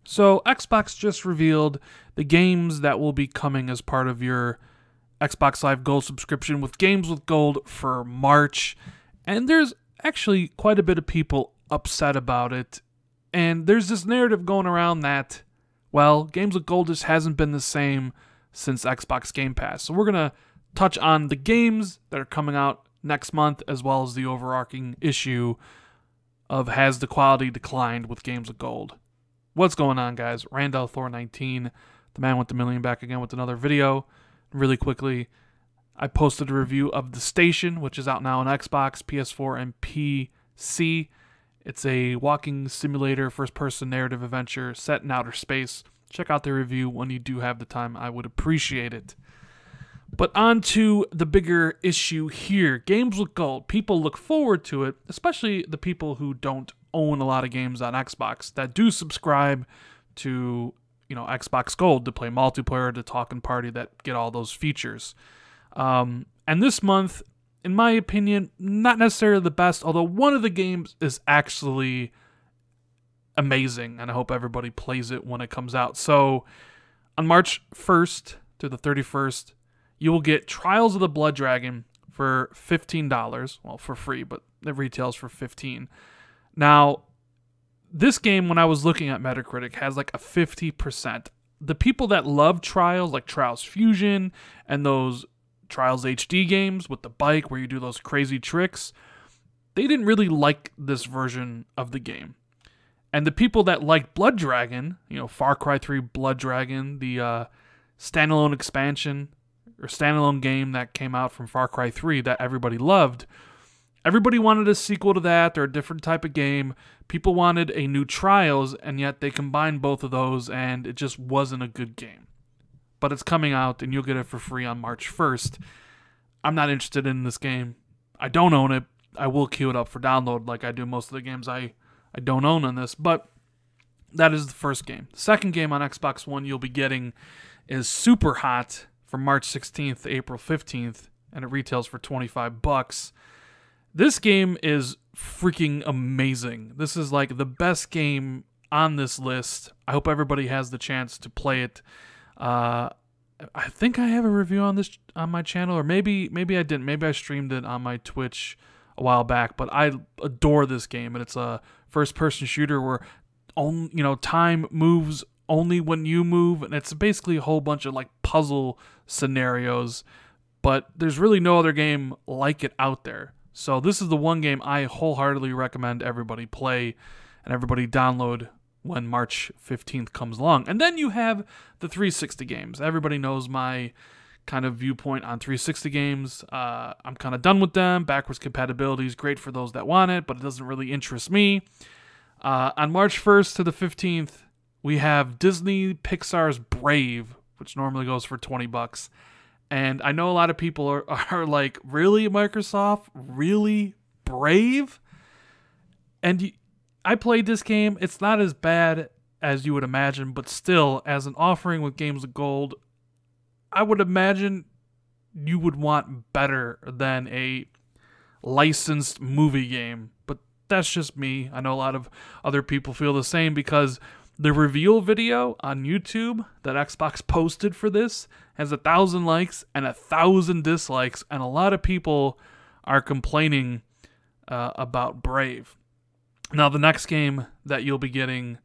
So Xbox just revealed the games that will be coming as part of your Xbox Live Gold subscription with Games with Gold for March. And there's actually quite a bit of people upset about it. And there's this narrative going around that, well, Games with Gold just hasn't been the same since Xbox Game Pass. So we're going to touch on the games that are coming out next month, as well as the overarching issue of has the quality declined with Games with Gold. What's going on, guys? Randall Thor 19, the man with the million, back again with another video. Really quickly, I posted a review of The Station, which is out now on Xbox, PS4, and PC. It's a walking simulator, first-person narrative adventure set in outer space. Check out the review when you do have the time. I would appreciate it. But on to the bigger issue here. Games with Gold. People look forward to it, especially the people who don't own a lot of games on Xbox that do subscribe to, Xbox Gold to play multiplayer, to talk and party, that get all those features. And this month, in my opinion, not necessarily the best, although one of the games is actually amazing, and I hope everybody plays it when it comes out. So on March 1st to the 31st, you will get Trials of the Blood Dragon for $15. Well, for free, but it retails for $15. Now, this game, when I was looking at Metacritic, has like a 50%. The people that love Trials, like Trials Fusion and those Trials HD games with the bike where you do those crazy tricks, they didn't really like this version of the game. And the people that like Blood Dragon, Far Cry 3 Blood Dragon, the standalone expansion or standalone game that came out from Far Cry 3 that everybody loved, everybody wanted a sequel to that or a different type of game. People wanted a new Trials, and yet they combined both of those, and it just wasn't a good game. But it's coming out, and you'll get it for free on March 1st. I'm not interested in this game. I don't own it. I will queue it up for download like I do most of the games I don't own on this, but that is the first game. The second game on Xbox One you'll be getting is Superhot from March 16th to April 15th, and it retails for $25. This game is freaking amazing. This is like the best game on this list. I hope everybody has the chance to play it. I think I have a review on this on my channel, or maybe I didn't. Maybe I streamed it on my Twitch a while back, but I adore this game, and it's a first-person shooter where time moves only when you move, and it's basically a whole bunch of like puzzle scenarios, but there's really no other game like it out there. So this is the one game I wholeheartedly recommend everybody play and everybody download when March 15th comes along. And then you have the 360 games. Everybody knows my kind of viewpoint on 360 games. I'm kind of done with them. Backwards compatibility is great for those that want it, but it doesn't really interest me. On March 1st to the 15th, we have Disney Pixar's Brave, which normally goes for $20. And I know a lot of people are like, really, Microsoft? Really? Brave? And I played this game. It's not as bad as you would imagine, but still, as an offering with Games of Gold, I would imagine you would want better than a licensed movie game. But that's just me. I know a lot of other people feel the same, because the reveal video on YouTube that Xbox posted for this has 1,000 likes and 1,000 dislikes, and a lot of people are complaining about Brave. Now, the next game that you'll be getting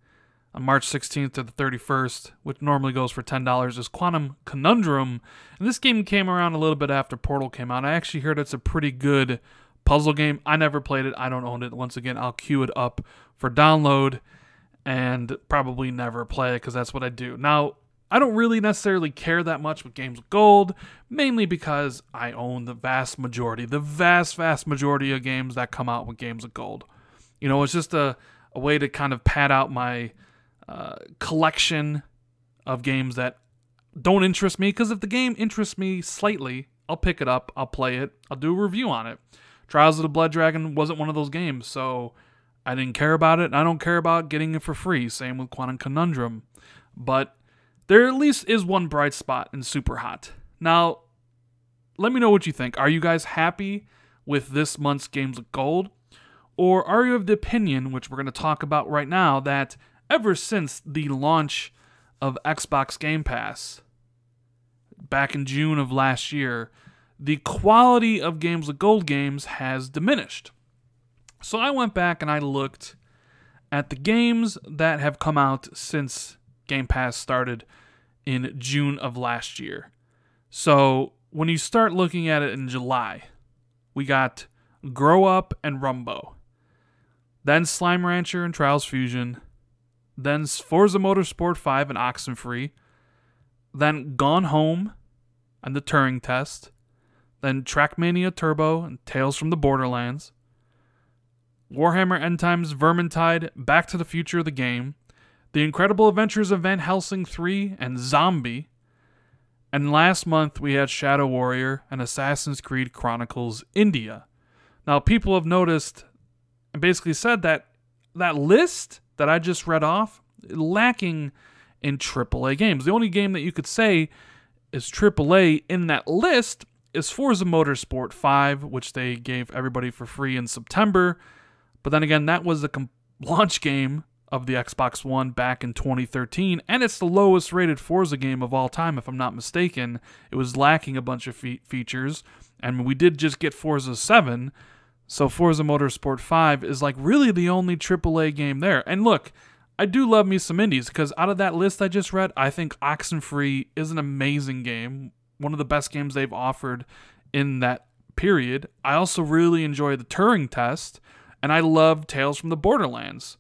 on March 16th to the 31st, which normally goes for $10, is Quantum Conundrum. And this game came around a little bit after Portal came out. I actually heard it's a pretty good puzzle game. I never played it. I don't own it. Once again, I'll queue it up for download and probably never play it, because that's what I do. Now, I don't really necessarily care that much with Games with Gold, mainly because I own the vast majority of games that come out with Games with Gold. It's just a way to kind of pad out my collection of games that don't interest me, because if the game interests me slightly, I'll pick it up, I'll play it, I'll do a review on it. Trials of the Blood Dragon wasn't one of those games, so I didn't care about it, and I don't care about getting it for free. Same with Quantum Conundrum. But there at least is one bright spot in Superhot. Now, let me know what you think. Are you guys happy with this month's Games with Gold? Or are you of the opinion, which we're going to talk about right now, that ever since the launch of Xbox Game Pass back in June of last year, the quality of Games with Gold games has diminished. So I went back and I looked at the games that have come out since Game Pass started in June of last year. So when you start looking at it in July, we got Grow Up and Rumbo, then Slime Rancher and Trials Fusion, then Forza Motorsport 5 and Oxenfree, then Gone Home and the Turing Test, then Trackmania Turbo and Tales from the Borderlands, Warhammer End Times Vermintide, Back to the Future the Game, The Incredible Adventures of Van Helsing 3 and Zombie, and last month we had Shadow Warrior and Assassin's Creed Chronicles India. Now people have noticed and basically said that that list that I just read off, lacking in AAA games. The only game that you could say is AAA in that list is Forza Motorsport 5, which they gave everybody for free in September. But then again, that was the launch game of the Xbox One back in 2013, and it's the lowest rated Forza game of all time, if I'm not mistaken. It was lacking a bunch of features, and we did just get Forza 7, so Forza Motorsport 5 is like really the only AAA game there. And look, I do love me some indies, because out of that list I just read, I think Oxenfree is an amazing game, one of the best games they've offered in that period. I also really enjoy the Turing Test, and I love Tales from the Borderlands.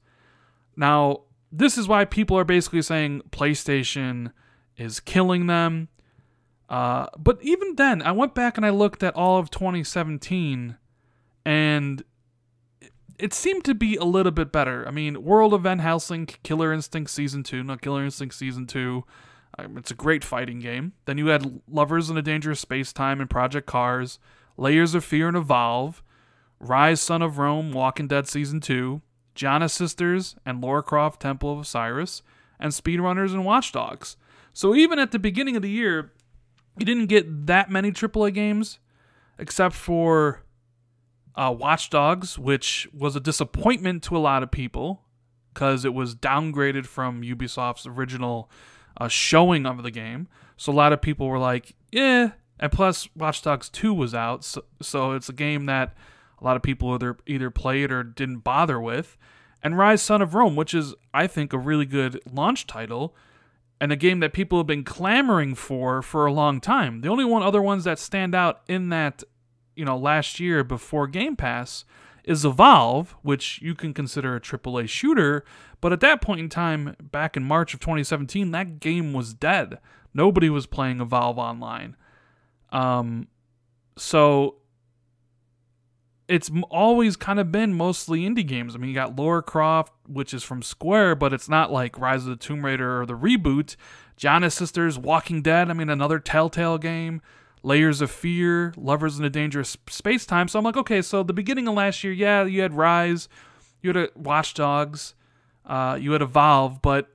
Now, this is why people are basically saying PlayStation is killing them. But even then, I went back and I looked at all of 2017, and it seemed to be a little bit better. I mean, World of Van Helsing, Killer Instinct Season 2, not Killer Instinct Season 2. It's a great fighting game. Then you had Lovers in a Dangerous Space-Time and Project Cars, Layers of Fear and Evolve, Rise, Son of Rome, Walking Dead Season 2, Gianna Sisters and Lara Croft Temple of Osiris, and Speedrunners and Watch Dogs. So even at the beginning of the year, you didn't get that many AAA games, except for Watch Dogs, which was a disappointment to a lot of people, because it was downgraded from Ubisoft's original showing of the game. So a lot of people were like, eh. And plus, Watch Dogs 2 was out, so it's a game that a lot of people either played or didn't bother with. And Rise, Son of Rome, which is, I think, a really good launch title, and a game that people have been clamoring for a long time. The only other ones that stand out in that, last year before Game Pass is Evolve, which you can consider a AAA shooter, but at that point in time, back in March of 2017, that game was dead. Nobody was playing Evolve online. So it's always kind of been mostly indie games. I mean, you got Lara Croft, which is from Square, but it's not like Rise of the Tomb Raider or the reboot. Gianna Sisters, Walking Dead, another Telltale game. Layers of Fear, Lovers in a Dangerous Space-Time. So I'm like, okay, so the beginning of last year, yeah, you had Rise, you had Watch Dogs, you had Evolve, but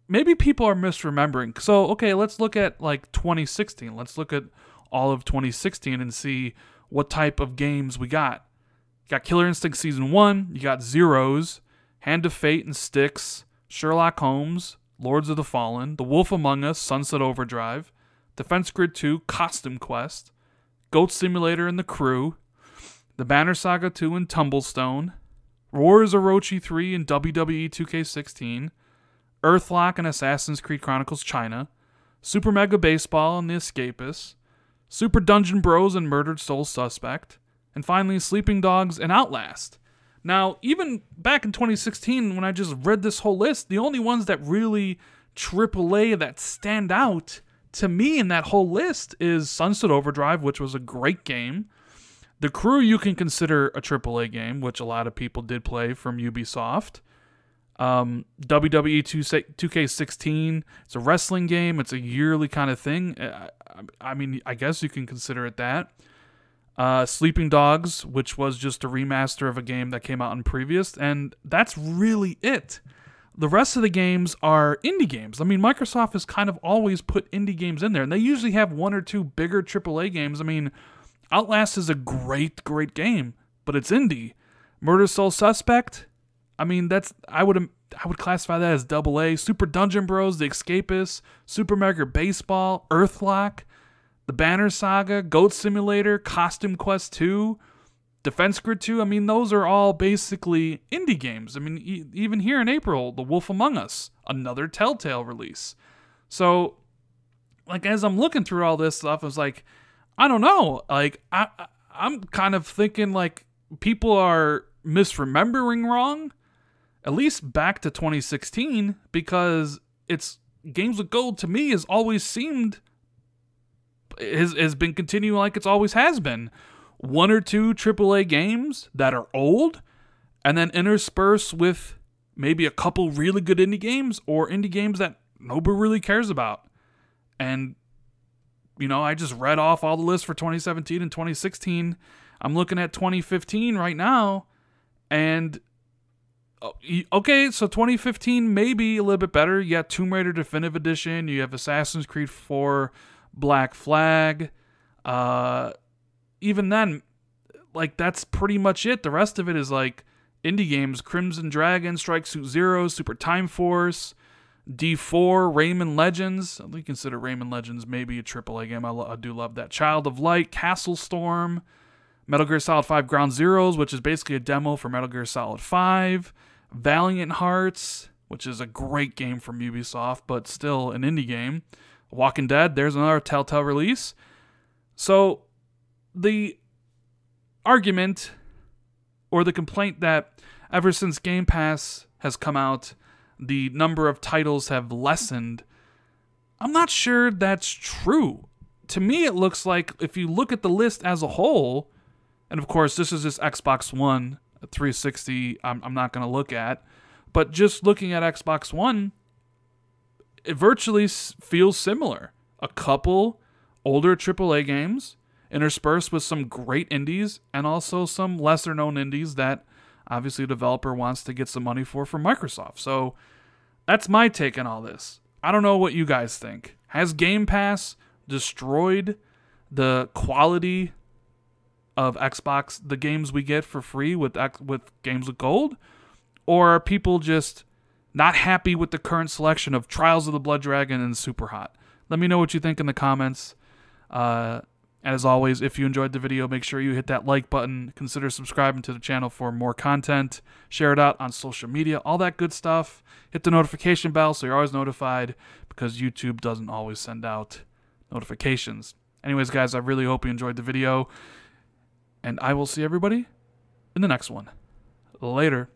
maybe people are misremembering. So, okay, let's look at like 2016. Let's look at all of 2016 and see what type of games we got. You got Killer Instinct Season 1, you got Zeros, Hand of Fate and Styx, Sherlock Holmes, Lords of the Fallen, The Wolf Among Us, Sunset Overdrive, Defense Grid 2, Costume Quest, Goat Simulator and The Crew, The Banner Saga 2 and Tumblestone, Wars Orochi 3 and WWE 2K16, Earthlock and Assassin's Creed Chronicles China, Super Mega Baseball and The Escapists, Super Dungeon Bros and Murdered Soul Suspect, and finally Sleeping Dogs and Outlast. Now, even back in 2016, when I just read this whole list, the only ones that really AAA that stand out to me in that whole list is Sunset Overdrive, which was a great game. The Crew you can consider a AAA game, which a lot of people did play from Ubisoft. WWE 2K16, it's a wrestling game. It's a yearly kind of thing. I guess you can consider it that. Sleeping Dogs, which was just a remaster of a game that came out in previous, and that's really it. The rest of the games are indie games. I mean, Microsoft has kind of always put indie games in there, and they usually have one or two bigger AAA games. I mean, Outlast is a great, great game, but it's indie. Murder Soul Suspect, I mean, I would classify that as AA. Super Dungeon Bros, The Escapists, Super Mario Baseball, Earthlock, The Banner Saga, Goat Simulator, Costume Quest 2, Defense Grid 2. I mean, those are all basically indie games. I mean, even here in April, The Wolf Among Us, another Telltale release. So, like, as I'm looking through all this stuff, I was like, I don't know. Like, I'm kind of thinking, like, people are misremembering wrong, at least back to 2016, because it's Games with Gold to me has always seemed, has been continuing like it's always has been. One or two AAA games that are old, and then interspersed with maybe a couple really good indie games, or indie games that nobody really cares about. And, you know, I just read off all the lists for 2017 and 2016. I'm looking at 2015 right now, and okay, so 2015 maybe a little bit better. You got Tomb Raider Definitive Edition, you have Assassin's Creed 4 Black Flag. Even then, like, that's pretty much it. The rest of it is like indie games: Crimson Dragon, Strike Suit Zero, Super Time Force, D4, Rayman Legends. I consider Rayman Legends maybe a AAA game. I do love that. Child of Light, Castle Storm, Metal Gear Solid 5 Ground Zeroes, which is basically a demo for Metal Gear Solid 5, Valiant Hearts, which is a great game from Ubisoft, but still an indie game. Walking Dead, there's another Telltale release. So the argument or the complaint that ever since Game Pass has come out, the number of titles have lessened, I'm not sure that's true. To me, it looks like if you look at the list as a whole, and of course this is just Xbox One, 360 I'm not going to look at, but just looking at Xbox One, it virtually feels similar. A couple older AAA games interspersed with some great indies, and also some lesser known indies that obviously a developer wants to get some money for from Microsoft. So that's my take on all this. I don't know what you guys think. Has Game Pass destroyed the quality of Xbox, the games we get for free with Games with Gold? Or are people just not happy with the current selection of Trials of the Blood Dragon and Superhot? Let me know what you think in the comments. As always, if you enjoyed the video, make sure you hit that like button. Consider subscribing to the channel for more content. Share it out on social media, all that good stuff. Hit the notification bell so you're always notified, because YouTube doesn't always send out notifications. Anyways, guys, I really hope you enjoyed the video, and I will see everybody in the next one. Later.